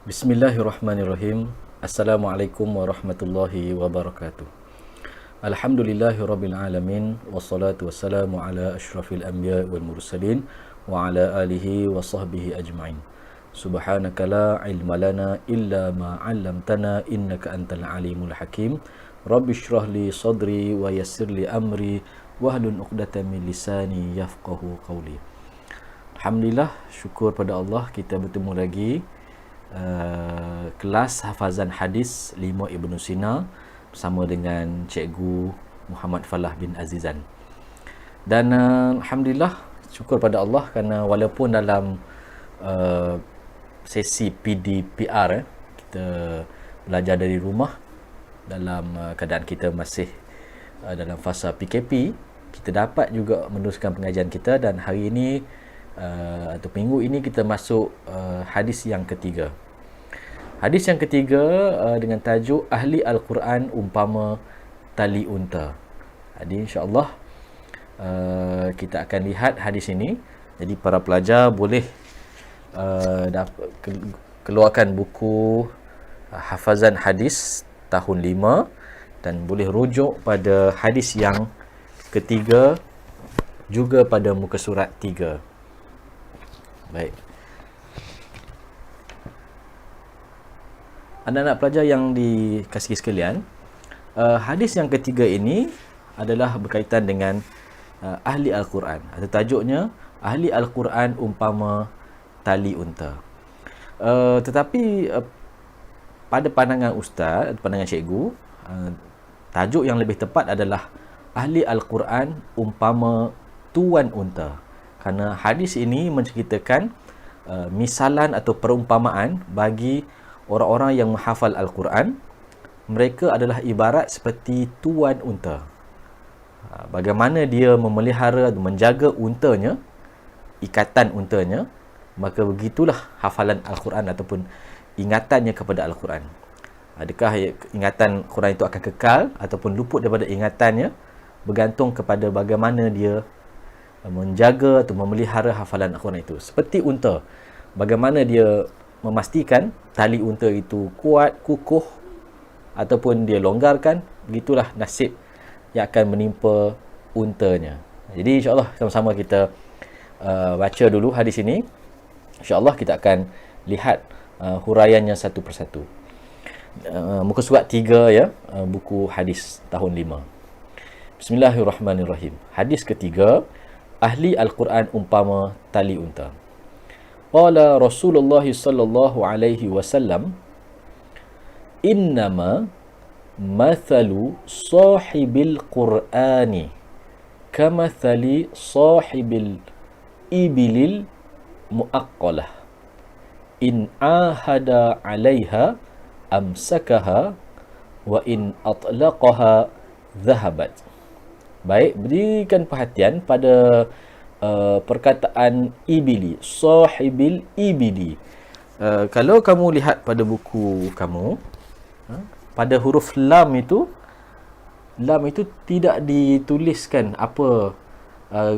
Bismillahirrahmanirrahim. Assalamualaikum warahmatullahi wabarakatuh. Alhamdulillahirabbil alamin wassalatu wassalamu ala asyrafil anbiya wal mursalin wa ala alihi wa sahbihi ajma'in. Subhanaka la ilma lana illa ma 'allamtana innaka antal alimul hakim. Rabbi shrah li sadri wa yassir li amri wahlul 'uqdatam min lisani yafqahu qawli. Alhamdulillah, syukur pada Allah kita bertemu lagi kelas hafazan hadis 5 Ibnu Sina bersama dengan Cikgu Muhammad Falah bin Azizan. Dan Alhamdulillah, syukur pada Allah kerana walaupun dalam sesi PDPR kita belajar dari rumah dalam keadaan kita masih dalam fasa PKP, kita dapat juga meneruskan pengajian kita, dan hari ini atau minggu ini kita masuk hadis yang ketiga. Hadis yang ketiga dengan tajuk Ahli Al-Quran umpama tali unta. Jadi insya-Allah kita akan lihat hadis ini. Jadi para pelajar boleh keluarkan buku hafazan hadis tahun 5 dan boleh rujuk pada hadis yang ketiga juga pada muka surat 3. Baik. Anak-anak pelajar yang dikasihi sekalian, hadis yang ketiga ini adalah berkaitan dengan ahli Al-Quran, atau tajuknya Ahli Al-Quran umpama tali unta. Tetapi pada pandangan ustaz, pandangan cikgu, tajuk yang lebih tepat adalah Ahli Al-Quran umpama tuan unta. Kerana hadis ini menceritakan misalan atau perumpamaan bagi orang-orang yang menghafal Al-Quran. Mereka adalah ibarat seperti tuan unta. Bagaimana dia memelihara dan menjaga untanya, ikatan untanya, maka begitulah hafalan Al-Quran ataupun ingatannya kepada Al-Quran. Adakah ingatan Quran itu akan kekal ataupun luput daripada ingatannya, bergantung kepada bagaimana dia menjaga atau memelihara hafalan Al-Quran itu. Seperti unta, bagaimana dia memastikan tali unta itu kuat, kukuh ataupun dia longgarkan, begitulah nasib yang akan menimpa untanya. Jadi insya-Allah sama-sama kita baca dulu hadis ini. Insya-Allah kita akan lihat huraiannya satu persatu. Muka surat 3 ya, buku hadis tahun 5. Bismillahirrahmanirrahim. Hadis ketiga, Ahli Al-Quran umpama tali unta. Qala Rasulullah sallallahu alaihi wasallam, innama mathalu sahibil Qur'ani kamathali sahibil ibilil muaqqalah in ahada 'alaiha amsakaha wa in atlaqaha dhahabat. Baik, berikan perhatian pada perkataan ibili, sahibil ibili. Kalau kamu lihat pada buku kamu, pada huruf lam itu tidak dituliskan apa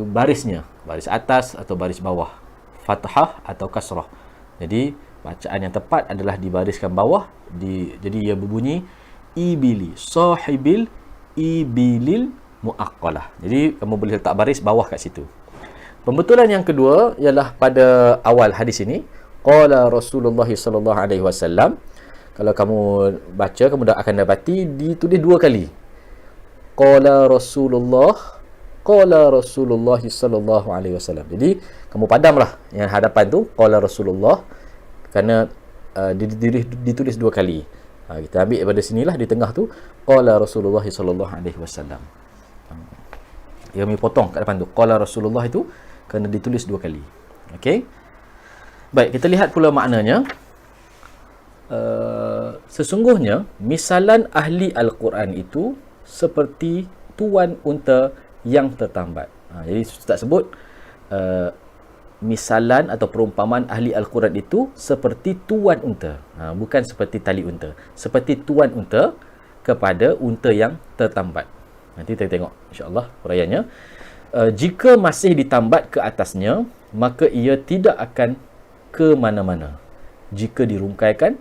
barisnya, baris atas atau baris bawah, fathah atau kasrah. Jadi bacaan yang tepat adalah dibariskan bawah, jadi ia berbunyi ibili, sahibil ibilil muaqqalah. Jadi kamu boleh letak baris bawah kat situ. Pembetulan yang kedua ialah pada awal hadis ini, qala Rasulullah sallallahu alaihi wasallam. Kalau kamu baca, kamu akan dapati ditulis dua kali. Qala Rasulullah sallallahu alaihi wasallam. Jadi kamu padamlah yang hadapan tu qala Rasulullah, kerana ditulis dua kali. Kita ambil daripada sinilah, di tengah tu qala Rasulullah sallallahu alaihi wasallam. Kami potong kat depan tu qala Rasulullah itu kerana ditulis dua kali. Okey. Baik, kita lihat pula maknanya. Sesungguhnya misalan ahli Al-Quran itu seperti tuan unta yang tertambat. Jadi Ustaz sebut misalan atau perumpamaan ahli Al-Quran itu seperti tuan unta, bukan seperti tali unta. Seperti tuan unta kepada unta yang tertambat. Nanti kita tengok insya-Allah huraiannya. Jika masih ditambat ke atasnya, maka ia tidak akan ke mana-mana. jika dirungkaikan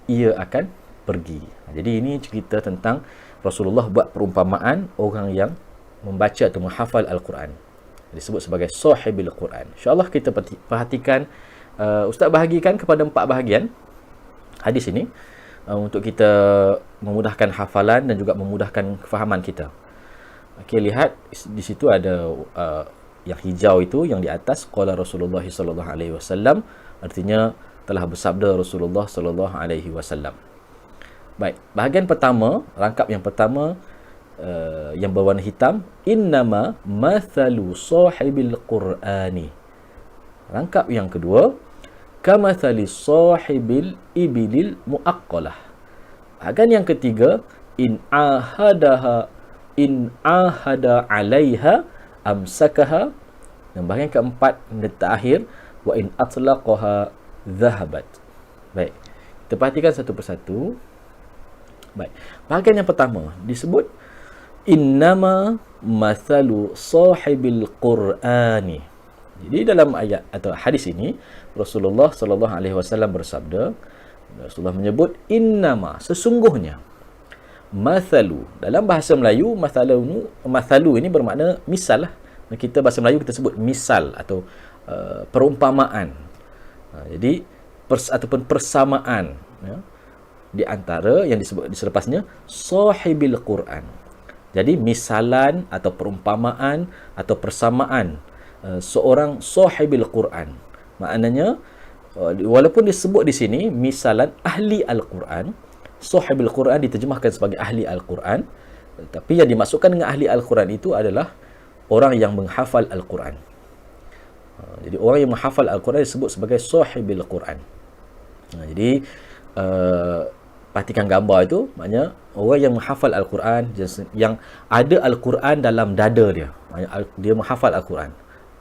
ia akan pergi. Jadi ini cerita tentang Rasulullah buat perumpamaan orang yang membaca atau menghafal Al-Quran, disebut sebagai sahibil Quran. InsyaAllah kita perhatikan, Ustaz bahagikan kepada 4 bahagian hadis ini untuk kita memudahkan hafalan dan juga memudahkan kefahaman kita. Okey, lihat di situ ada yang hijau itu, yang di atas qala Rasulullah sallallahu alaihi wasallam, artinya telah bersabda Rasulullah sallallahu alaihi wasallam. Baik, bahagian pertama, rangkap yang pertama yang berwarna hitam, innama mathalu sahibil qur'ani. Rangkap yang kedua, kamathali sahibil ibilil muaqqalah. Bahagian yang ketiga, in ahada alaiha amsakaha. Dan bahagian keempat dan terakhir, wa in atlaqaha dhahabat. Baik, kita perhatikan satu persatu. Baik, bahagian yang pertama disebut innama mathalu sahibil qur'ani. Jadi dalam ayat atau hadis ini Rasulullah sallallahu alaihi wasallam bersabda, Rasulullah menyebut innama, sesungguhnya, mathalu. Dalam bahasa Melayu, mathalu ini bermakna misal lah. Kita bahasa Melayu kita sebut misal atau perumpamaan. Jadi ataupun persamaan, ya, di antara yang disebut selepasnya sahibil Quran. Jadi misalan atau perumpamaan atau persamaan seorang sahibil Quran. Maknanya walaupun disebut di sini misalan ahli Al-Quran, sahibil Quran diterjemahkan sebagai ahli Al-Quran, tapi yang dimaksudkan dengan ahli Al-Quran itu adalah orang yang menghafal Al-Quran. Jadi orang yang menghafal Al-Quran disebut sebagai sahibil Quran. Jadi perhatikan gambar itu, maknanya orang yang menghafal Al-Quran, yang ada Al-Quran dalam dada dia, dia menghafal Al-Quran,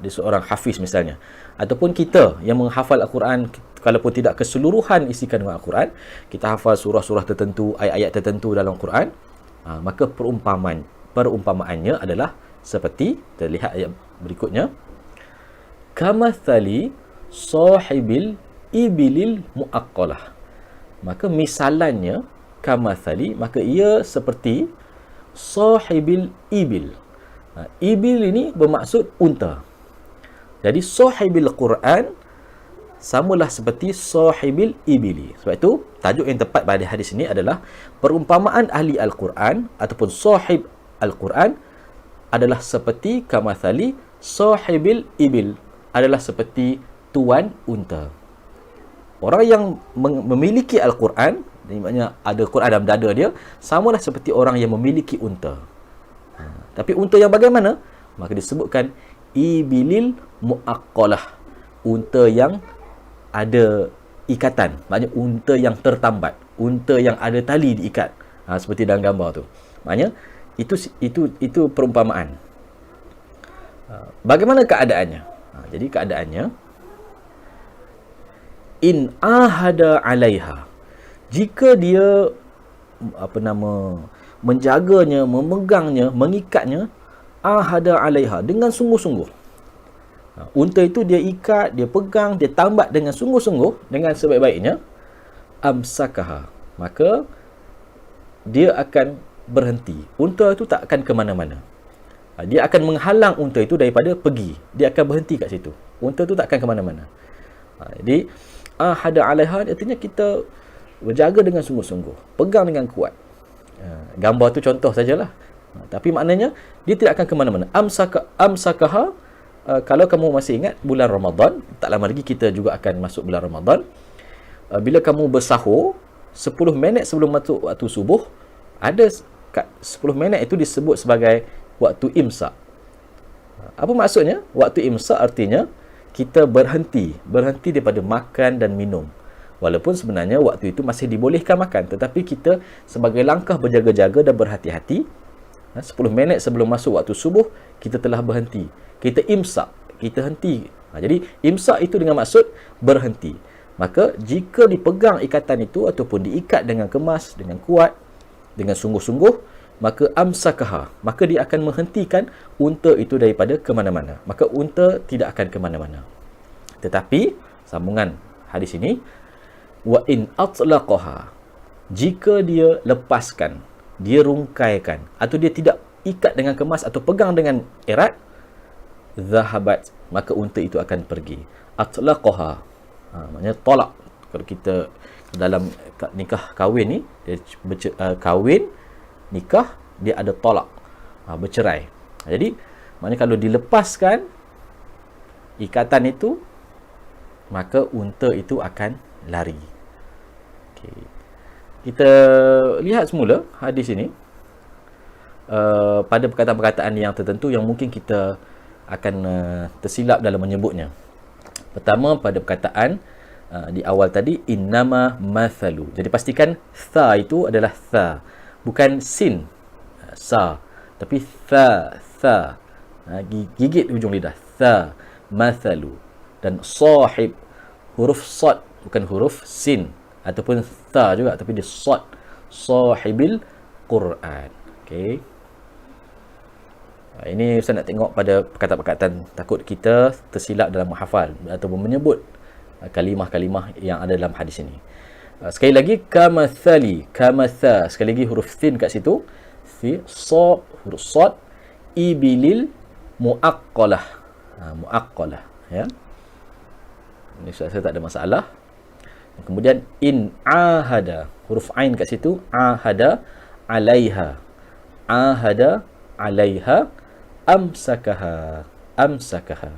dia seorang hafiz misalnya. Ataupun kita yang menghafal Al-Quran, kalaupun tidak keseluruhan isi kandungan Al-Quran, kita hafal surah-surah tertentu, ayat-ayat tertentu dalam Quran, maka perumpamaannya adalah seperti, terlihat ayat berikutnya, kamathali sahibil ibilil muaqqalah. Maka misalannya kamathali, maka ia seperti sahibil ibil. Ibil ini bermaksud unta. Jadi sahibil Quran samalah seperti sahibil ibili. Sebab itu tajuk yang tepat pada hadis ini adalah perumpamaan ahli Al-Quran ataupun sahib Al-Quran adalah seperti kamathali sahibil ibil, adalah seperti tuan unta. Orang yang memiliki Al-Quran, maknanya ada Quran dalam dada dia, samalah seperti orang yang memiliki unta. Tapi unta yang bagaimana? Maka disebutkan ibilil muaqqalah, unta yang ada ikatan, maknanya unta yang tertambat, unta yang ada tali diikat, seperti dalam gambar tu. Maknanya itu perumpamaan. Bagaimana keadaannya? Jadi keadaannya, in ahada alaiha, jika dia menjaganya, memegangnya, mengikatnya, ahada alaiha, dengan sungguh-sungguh. Unta itu dia ikat, dia pegang, dia tambat dengan sungguh-sungguh, dengan sebaik-baiknya, amsakaha, maka dia akan berhenti. Unta itu tak akan ke mana-mana. Dia akan menghalang unta itu daripada pergi. Dia akan berhenti kat situ. Unta itu tak akan ke mana-mana. Jadi ahada alaiha artinya kita berjaga dengan sungguh-sungguh, pegang dengan kuat. Gambar tu contoh sajalah. Tapi maknanya dia tidak akan ke mana-mana. Amsakaha, kalau kamu masih ingat bulan Ramadan, tak lama lagi kita juga akan masuk bulan Ramadan. Bila kamu bersahur 10 minit sebelum masuk waktu subuh, ada 10 minit itu disebut sebagai waktu imsak. Apa maksudnya? Waktu imsak artinya kita berhenti daripada makan dan minum. Walaupun sebenarnya waktu itu masih dibolehkan makan, tetapi kita sebagai langkah berjaga-jaga dan berhati-hati, 10 minit sebelum masuk waktu subuh, kita telah berhenti. Kita imsak, kita henti. Jadi imsak itu dengan maksud berhenti. Maka jika dipegang ikatan itu ataupun diikat dengan kemas, dengan kuat, dengan sungguh-sungguh, maka amsakaha, maka dia akan menghentikan unta itu daripada ke mana-mana. Maka unta tidak akan ke mana-mana. Tetapi sambungan hadis ini, Wa in atlaqaha, jika dia lepaskan, dia rungkaikan, atau dia tidak ikat dengan kemas atau pegang dengan erat, zahabat, maka unta itu akan pergi. Atlaqaha, maknanya tolak. Kalau kita dalam nikah kahwin ni, dia kahwin, nikah, dia ada tolak, bercerai. Jadi maknanya kalau dilepaskan ikatan itu, maka unta itu akan lari. Okay. Kita lihat semula hadis ini pada perkataan-perkataan yang tertentu yang mungkin kita akan tersilap dalam menyebutnya. Pertama, pada perkataan di awal tadi, innama mathalu. Jadi pastikan tha itu adalah tha, bukan sin, sa, tapi tha. Gigit hujung lidah, tha, mathalu. Dan sahib, huruf sad, bukan huruf sin, ataupun tha juga, tapi dia sad, sahibil Quran. Okay. Ini saya nak tengok pada perkataan-perkataan, takut kita tersilap dalam menghafal ataupun menyebut kalimah-kalimah yang ada dalam hadis ini. Sekali lagi, kamathali, kamatha, sekali lagi huruf thin kat situ, fi, sad, huruf sad, ibilil muaqqalah, muaqqalah, ya. Ini saya tak ada masalah. Kemudian in ahada, huruf ain kat situ, ahada alaiha, ahada alaiha, amsakaha, amsakaha.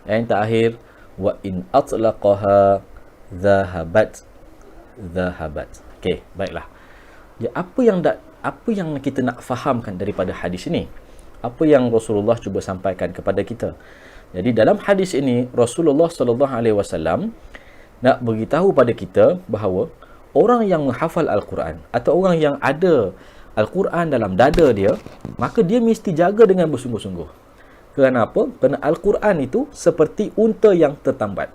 Yang terakhir, wa in atlaqaha dhahabat, dhahabat. Okey, baiklah. Ya, apa yang kita nak fahamkan daripada hadis ini? Apa yang Rasulullah cuba sampaikan kepada kita? Jadi dalam hadis ini, Rasulullah sallallahu alaihi wasallam nak beritahu pada kita bahawa orang yang menghafal Al-Quran atau orang yang ada Al-Quran dalam dada dia, maka dia mesti jaga dengan bersungguh-sungguh. Kenapa? Kerana Al-Quran itu seperti unta yang tertambat.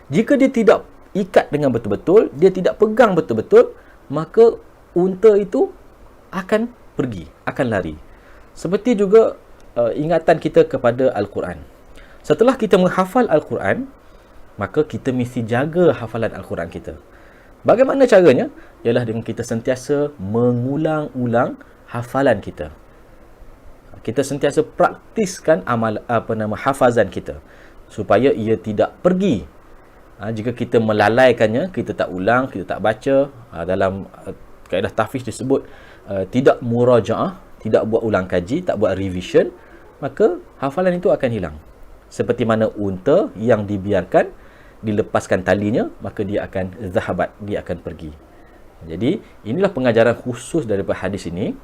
Jika dia tidak ikat dengan betul-betul, dia tidak pegang betul-betul, maka unta itu akan pergi, akan lari. Seperti juga ingatan kita kepada Al-Quran. Setelah kita menghafal Al-Quran, maka kita mesti jaga hafalan Al-Quran kita. Bagaimana caranya? Ialah dengan kita sentiasa mengulang-ulang hafalan kita. Kita sentiasa praktiskan hafazan kita supaya ia tidak pergi. Jika kita melalaikannya, kita tak ulang, kita tak baca, dalam kaedah tahfiz disebut tidak murajaah, tidak buat ulang kaji, tak buat revision, maka hafalan itu akan hilang. Seperti mana unta yang dibiarkan, dilepaskan talinya, maka dia akan zahabat, dia akan pergi. Jadi inilah pengajaran khusus daripada hadis ini,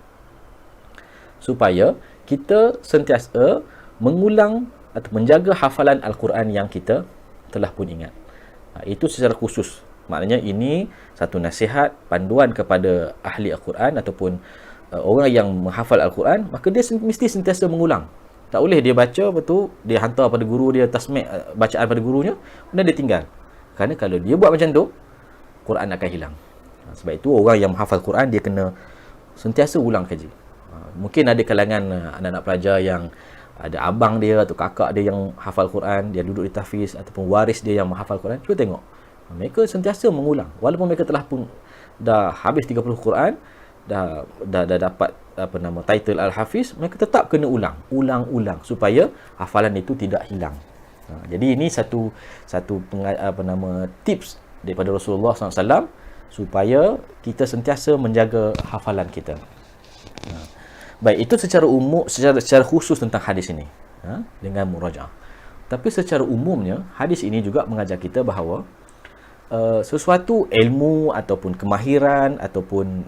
supaya kita sentiasa mengulang atau menjaga hafalan Al-Quran yang kita telah pun ingat. Itu secara khusus. Maknanya ini satu nasihat, panduan kepada ahli Al-Quran ataupun orang yang menghafal Al-Quran, maka dia mesti sentiasa mengulang. Tak boleh dia baca, betul, dia hantar pada guru dia tasmi' bacaan pada gurunya, kemudian dia tinggal. Kerana kalau dia buat macam tu, Quran akan hilang. Sebab itu orang yang menghafal Quran, dia kena sentiasa ulang kaji. Mungkin ada kalangan anak-anak pelajar yang ada abang dia atau kakak dia yang hafal Quran, dia duduk di tahfiz, ataupun waris dia yang menghafal Quran. Cuba tengok, mereka sentiasa mengulang. Walaupun mereka telah pun dah habis 30 Quran, dah dapat title Al-Hafiz, mereka tetap kena ulang supaya hafalan itu tidak hilang. Jadi ini satu tips daripada Rasulullah SAW supaya kita sentiasa menjaga hafalan kita. Baik, itu secara umum, secara khusus tentang hadis ini, dengan murajaah. Tapi secara umumnya, hadis ini juga mengajar kita bahawa sesuatu ilmu ataupun kemahiran ataupun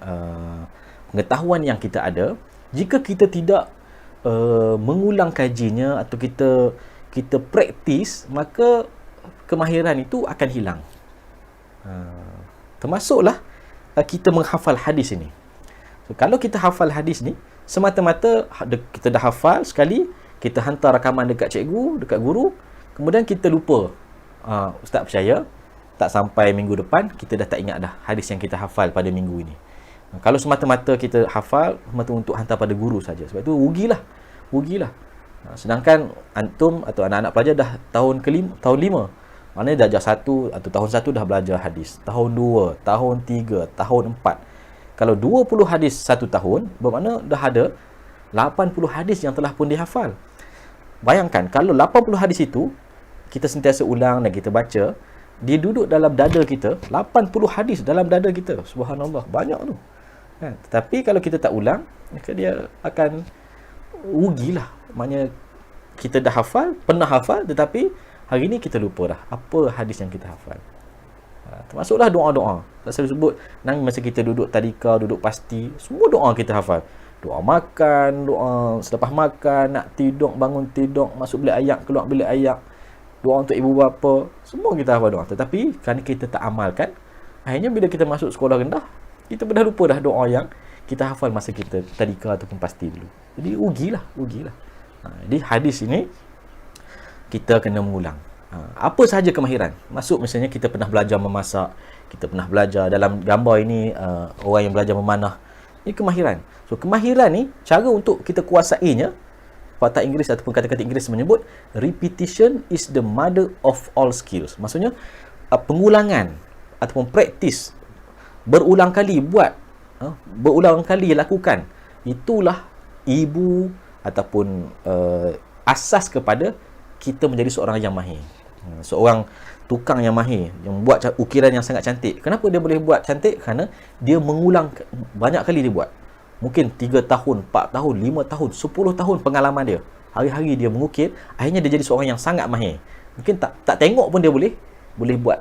pengetahuan yang kita ada, jika kita tidak mengulang kajinya atau kita praktis, maka kemahiran itu akan hilang. Termasuklah kita menghafal hadis ini. So, kalau kita hafal hadis ni semata-mata kita dah hafal sekali, kita hantar rakaman dekat cikgu, dekat guru, kemudian kita lupa, ustaz percaya tak sampai minggu depan kita dah tak ingat dah hadis yang kita hafal pada minggu ini. Kalau semata-mata kita hafal semata untuk hantar pada guru saja, sebab itu rugilah. Sedangkan antum atau anak-anak pelajar dah tahun 5, Maknanya darjah 1 atau tahun 1 dah belajar hadis. Tahun 2, tahun 3, tahun 4. Kalau 20 hadis 1 tahun, bermakna dah ada 80 hadis yang telah pun dihafal. Bayangkan, kalau 80 hadis itu, kita sentiasa ulang dan kita baca, dia duduk dalam dada kita, 80 hadis dalam dada kita. Subhanallah, banyak tu. Tetapi kalau kita tak ulang, maka dia akan rugilah. Maknanya, kita dah hafal, pernah hafal, tetapi hari ni kita lupa dah apa hadis yang kita hafal. Termasuklah doa-doa. Tak selalu sebut, masa kita duduk tadika, duduk pasti, semua doa kita hafal. Doa makan, doa selepas makan, nak tidur, bangun tidur, masuk bilik ayak, keluar bilik ayak, doa untuk ibu bapa, semua kita hafal doa. Tetapi kerana kita tak amalkan, akhirnya bila kita masuk sekolah rendah, kita dah lupa dah doa yang kita hafal masa kita tadika ataupun pasti dulu. Jadi rugilah. Jadi hadis ini kita kena mengulang. Apa sahaja kemahiran. Masuk misalnya kita pernah belajar memasak, kita pernah belajar dalam gambar ini orang yang belajar memanah. Ini kemahiran. So kemahiran ni cara untuk kita kuasainya, patah Inggeris ataupun kata-kata Inggeris menyebut repetition is the mother of all skills. Maksudnya pengulangan ataupun praktis, berulang kali buat, berulang kali lakukan, itulah ibu ataupun asas kepada kita menjadi seorang yang mahir. Seorang tukang yang mahir, yang buat ukiran yang sangat cantik. Kenapa dia boleh buat cantik? Kerana dia mengulang banyak kali dia buat. Mungkin 3 tahun, 4 tahun, 5 tahun, 10 tahun pengalaman dia. Hari-hari dia mengukir, akhirnya dia jadi seorang yang sangat mahir. Mungkin tak tengok pun dia boleh buat.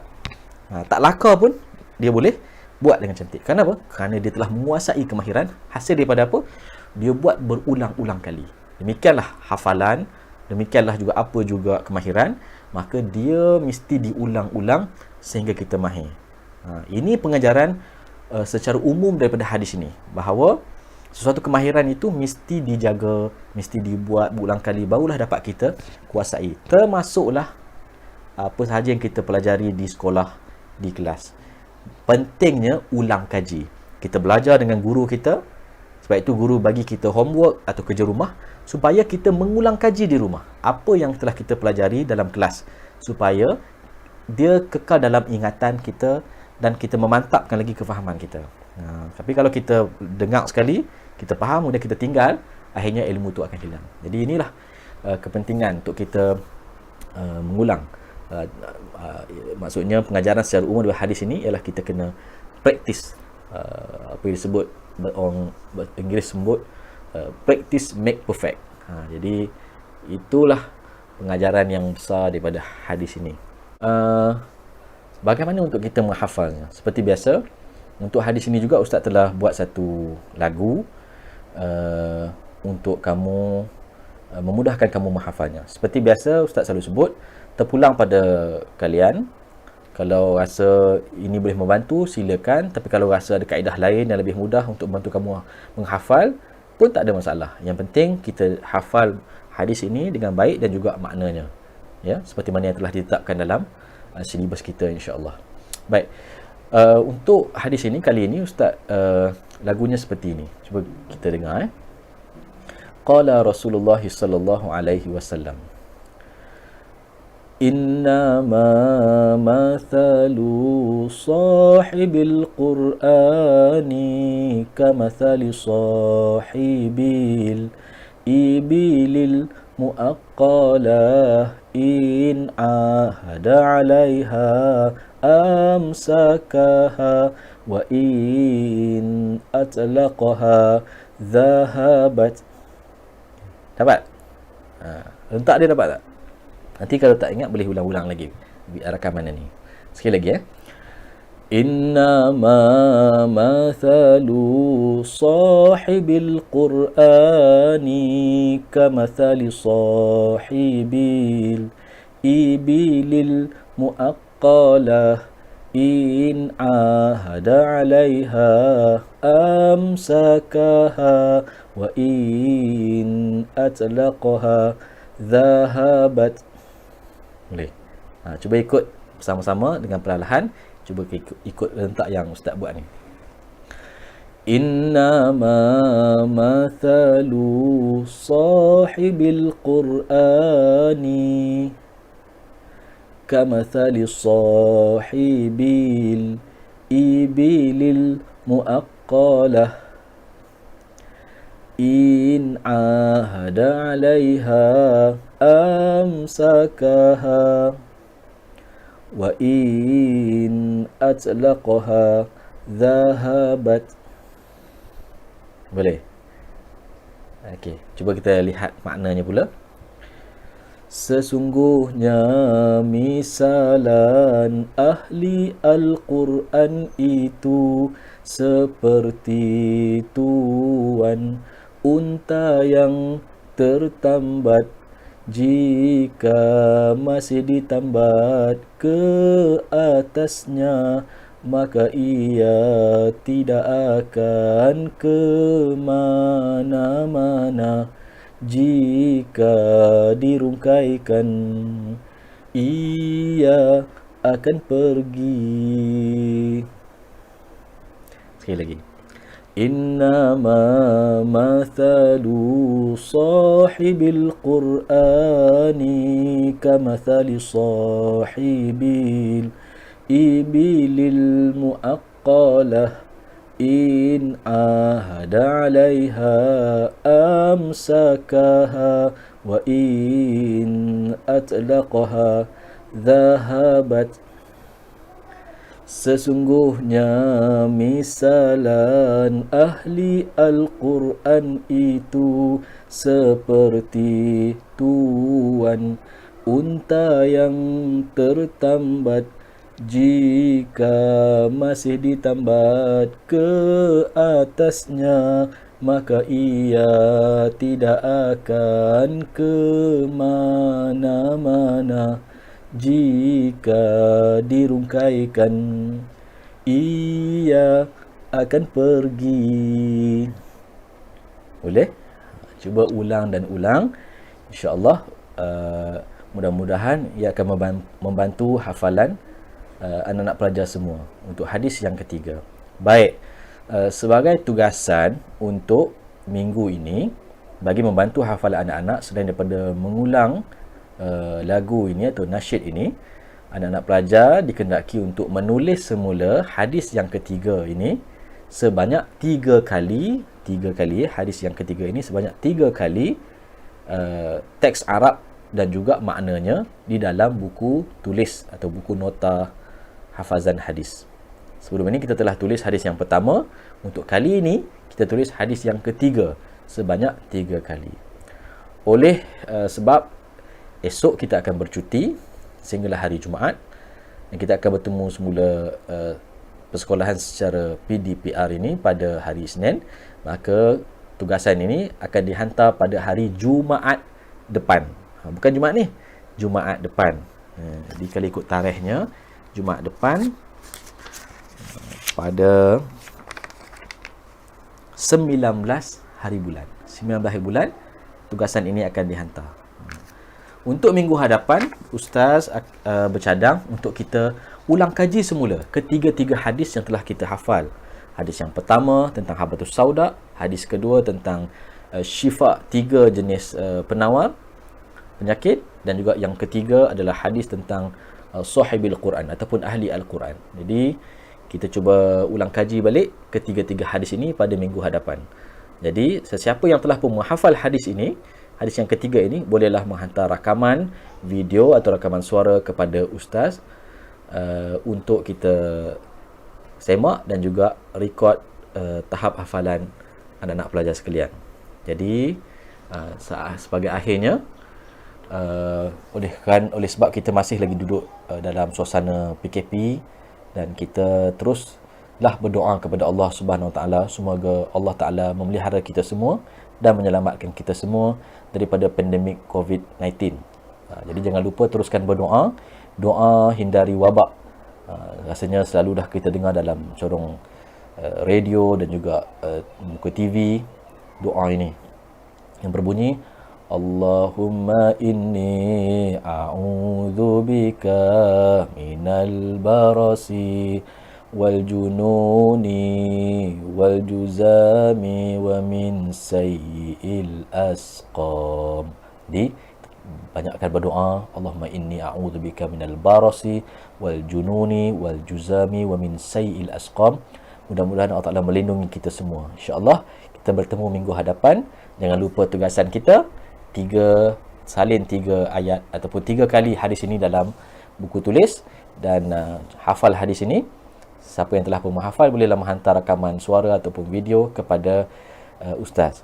Tak lakar pun dia boleh buat dengan cantik. Kenapa? Kerana dia telah menguasai kemahiran. Hasil daripada apa? Dia buat berulang-ulang kali. Demikianlah hafalan, demikianlah juga apa juga kemahiran. Maka dia mesti diulang-ulang sehingga kita mahir. Ini pengajaran secara umum daripada hadis ini, bahawa sesuatu kemahiran itu mesti dijaga, mesti dibuat berulang kali, barulah dapat kita kuasai. Termasuklah apa sahaja yang kita pelajari di sekolah, di kelas. Pentingnya ulang kaji. Kita belajar dengan guru kita, sebab itu guru bagi kita homework atau kerja rumah, supaya kita mengulang kaji di rumah apa yang telah kita pelajari dalam kelas, supaya dia kekal dalam ingatan kita dan kita memantapkan lagi kefahaman kita. Tapi kalau kita dengar sekali, kita faham, kemudian kita tinggal, akhirnya ilmu tu akan hilang. Jadi inilah kepentingan untuk kita mengulang. Maksudnya pengajaran secara umum dari hadis ini ialah kita kena praktis, apa yang disebut, orang Inggeris sebut practice make perfect. Jadi itulah pengajaran yang besar daripada hadis ini. Bagaimana untuk kita menghafalnya? Seperti biasa, untuk hadis ini juga Ustaz telah buat satu lagu untuk kamu, memudahkan kamu menghafalnya. Seperti biasa, Ustaz selalu sebut, terpulang pada kalian. Kalau rasa ini boleh membantu, silakan. Tapi kalau rasa ada kaedah lain yang lebih mudah untuk membantu kamu menghafal, pun tak ada masalah. Yang penting kita hafal hadis ini dengan baik dan juga maknanya. Ya, seperti mana yang telah ditetapkan dalam silibus kita, insya-Allah. Baik. Untuk hadis ini kali ini Ustaz lagunya seperti ini. Cuba kita dengar. Qala Rasulullah sallallahu alaihi wasallam, Innama mathalu sahibil Qur'ani kamathali sahibil ibilil muaqqalah in ahada 'alaiha amsakaha wa in atlaqaha dhahabat. Dapat? Rentak dia dapat tak? Nanti kalau tak ingat boleh ulang-ulang lagi rakaman ini. Sekali lagi ya. Innama mathalu sahibil Qur'ani kamathali sahibil ibilil muaqqalah in ahada 'alaiha amsakaha wa in atlaqaha dhahabat. Boleh. Cuba ikut bersama-sama dengan perlahan. Cuba ikut rentak yang Ustaz buat ni. Innama mathalu sahibil Qur'ani kamathali sahibil ibilil muaqqalah in ahada 'alaiha amsakaha wa in atlaqaha dhahabat. Boleh? Okey, cuba kita lihat maknanya pula. Sesungguhnya misalan ahli Al-Quran itu seperti tuan unta yang tertambat jika masih ditambat ke atasnya, maka ia tidak akan ke mana-mana. Jika dirungkaikan, ia akan pergi. Sekali lagi. Innama mathalu sahibil Qur'ani kamathali sahibil ibilil muaqqalah in ahada 'alaiha amsakaha wa in atlaqaha dhahabat. Sesungguhnya misalan ahli Al-Quran itu seperti tuan unta yang tertambat jika masih ditambat ke atasnya, maka ia tidak akan ke mana-mana. Jika dirungkaikan, ia akan pergi. Boleh? Cuba ulang dan ulang. InsyaAllah mudah-mudahan ia akan membantu hafalan anak-anak pelajar semua untuk hadis yang ketiga. Baik, sebagai tugasan untuk minggu ini, bagi membantu hafalan anak-anak selain daripada mengulang lagu ini atau nasyid ini, anak-anak pelajar dikehendaki untuk menulis semula hadis yang ketiga ini sebanyak 3 kali. 3 kali hadis yang ketiga ini sebanyak 3 kali teks Arab dan juga maknanya di dalam buku tulis atau buku nota hafazan hadis. Sebelum ini kita telah tulis hadis yang pertama. Untuk kali ini kita tulis hadis yang ketiga sebanyak 3 kali. Oleh sebab esok kita akan bercuti sehinggalah hari Jumaat dan kita akan bertemu semula persekolahan secara PDPR ini pada hari Isnin, maka tugasan ini akan dihantar pada hari Jumaat depan. Bukan Jumaat ni, Jumaat depan. Jadi kalau ikut tarikhnya, Jumaat depan pada 19 hari bulan. 19 hari bulan tugasan ini akan dihantar. Untuk minggu hadapan, Ustaz bercadang untuk kita ulang kaji semula ketiga-tiga hadis yang telah kita hafal. Hadis yang pertama tentang habatus sauda, hadis kedua tentang syifa, 3 jenis penawar penyakit, dan juga yang ketiga adalah hadis tentang sahibil Quran ataupun ahli Al-Quran. Jadi kita cuba ulang kaji balik ketiga-tiga hadis ini pada minggu hadapan. Jadi sesiapa yang telah pun menghafal hadis ini, hadis yang ketiga ini, bolehlah menghantar rakaman video atau rakaman suara kepada Ustaz untuk kita semak dan juga rekod tahap hafalan anak-anak pelajar sekalian. Jadi sebagai akhirnya, oleh sebab kita masih lagi duduk dalam suasana PKP dan kita teruslah berdoa kepada Allah Subhanahu Wa Taala, semoga Allah Taala memelihara kita semua dan menyelamatkan kita semua daripada pandemik COVID-19. Jadi jangan lupa teruskan berdoa. Doa hindari wabak. Rasanya selalu dah kita dengar dalam corong radio dan juga muka TV doa ini yang berbunyi, Allahumma inni a'udzubika minal barasi wal jununi wal juzami wa min sayyi'il asqam. Jadi banyakkan berdoa, Allahumma inni a'udzubika minal barasi wal jununi wal juzami wa min sayyi'il asqam. Mudah-mudahan Allah Ta'ala melindungi kita semua. InsyaAllah kita bertemu minggu hadapan. Jangan lupa tugasan kita, salin 3 ayat ataupun 3 kali hadis ini dalam buku tulis, dan hafal hadis ini. Siapa yang telah pun menghafal bolehlah menghantar rakaman suara ataupun video kepada Ustaz.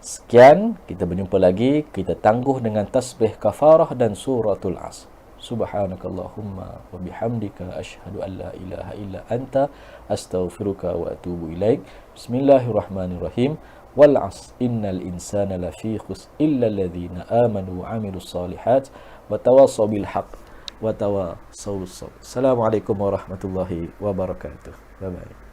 Sekian, kita berjumpa lagi. Kita tangguh dengan tasbih kafarah dan suratul Asr. Subhanakallahumma wa bihamdika asyhadu an la ilaha illa anta astaghfiruka wa atubu ilaik. Bismillahirrahmanirrahim. Wal 'asr innal insana lafi khusr illa alladhina amanu wa 'amilus solihat wa tawassaw bil haqq wa tawassaw bis sabr. Assalamualaikum warahmatullahi wabarakatuh. Bye bye.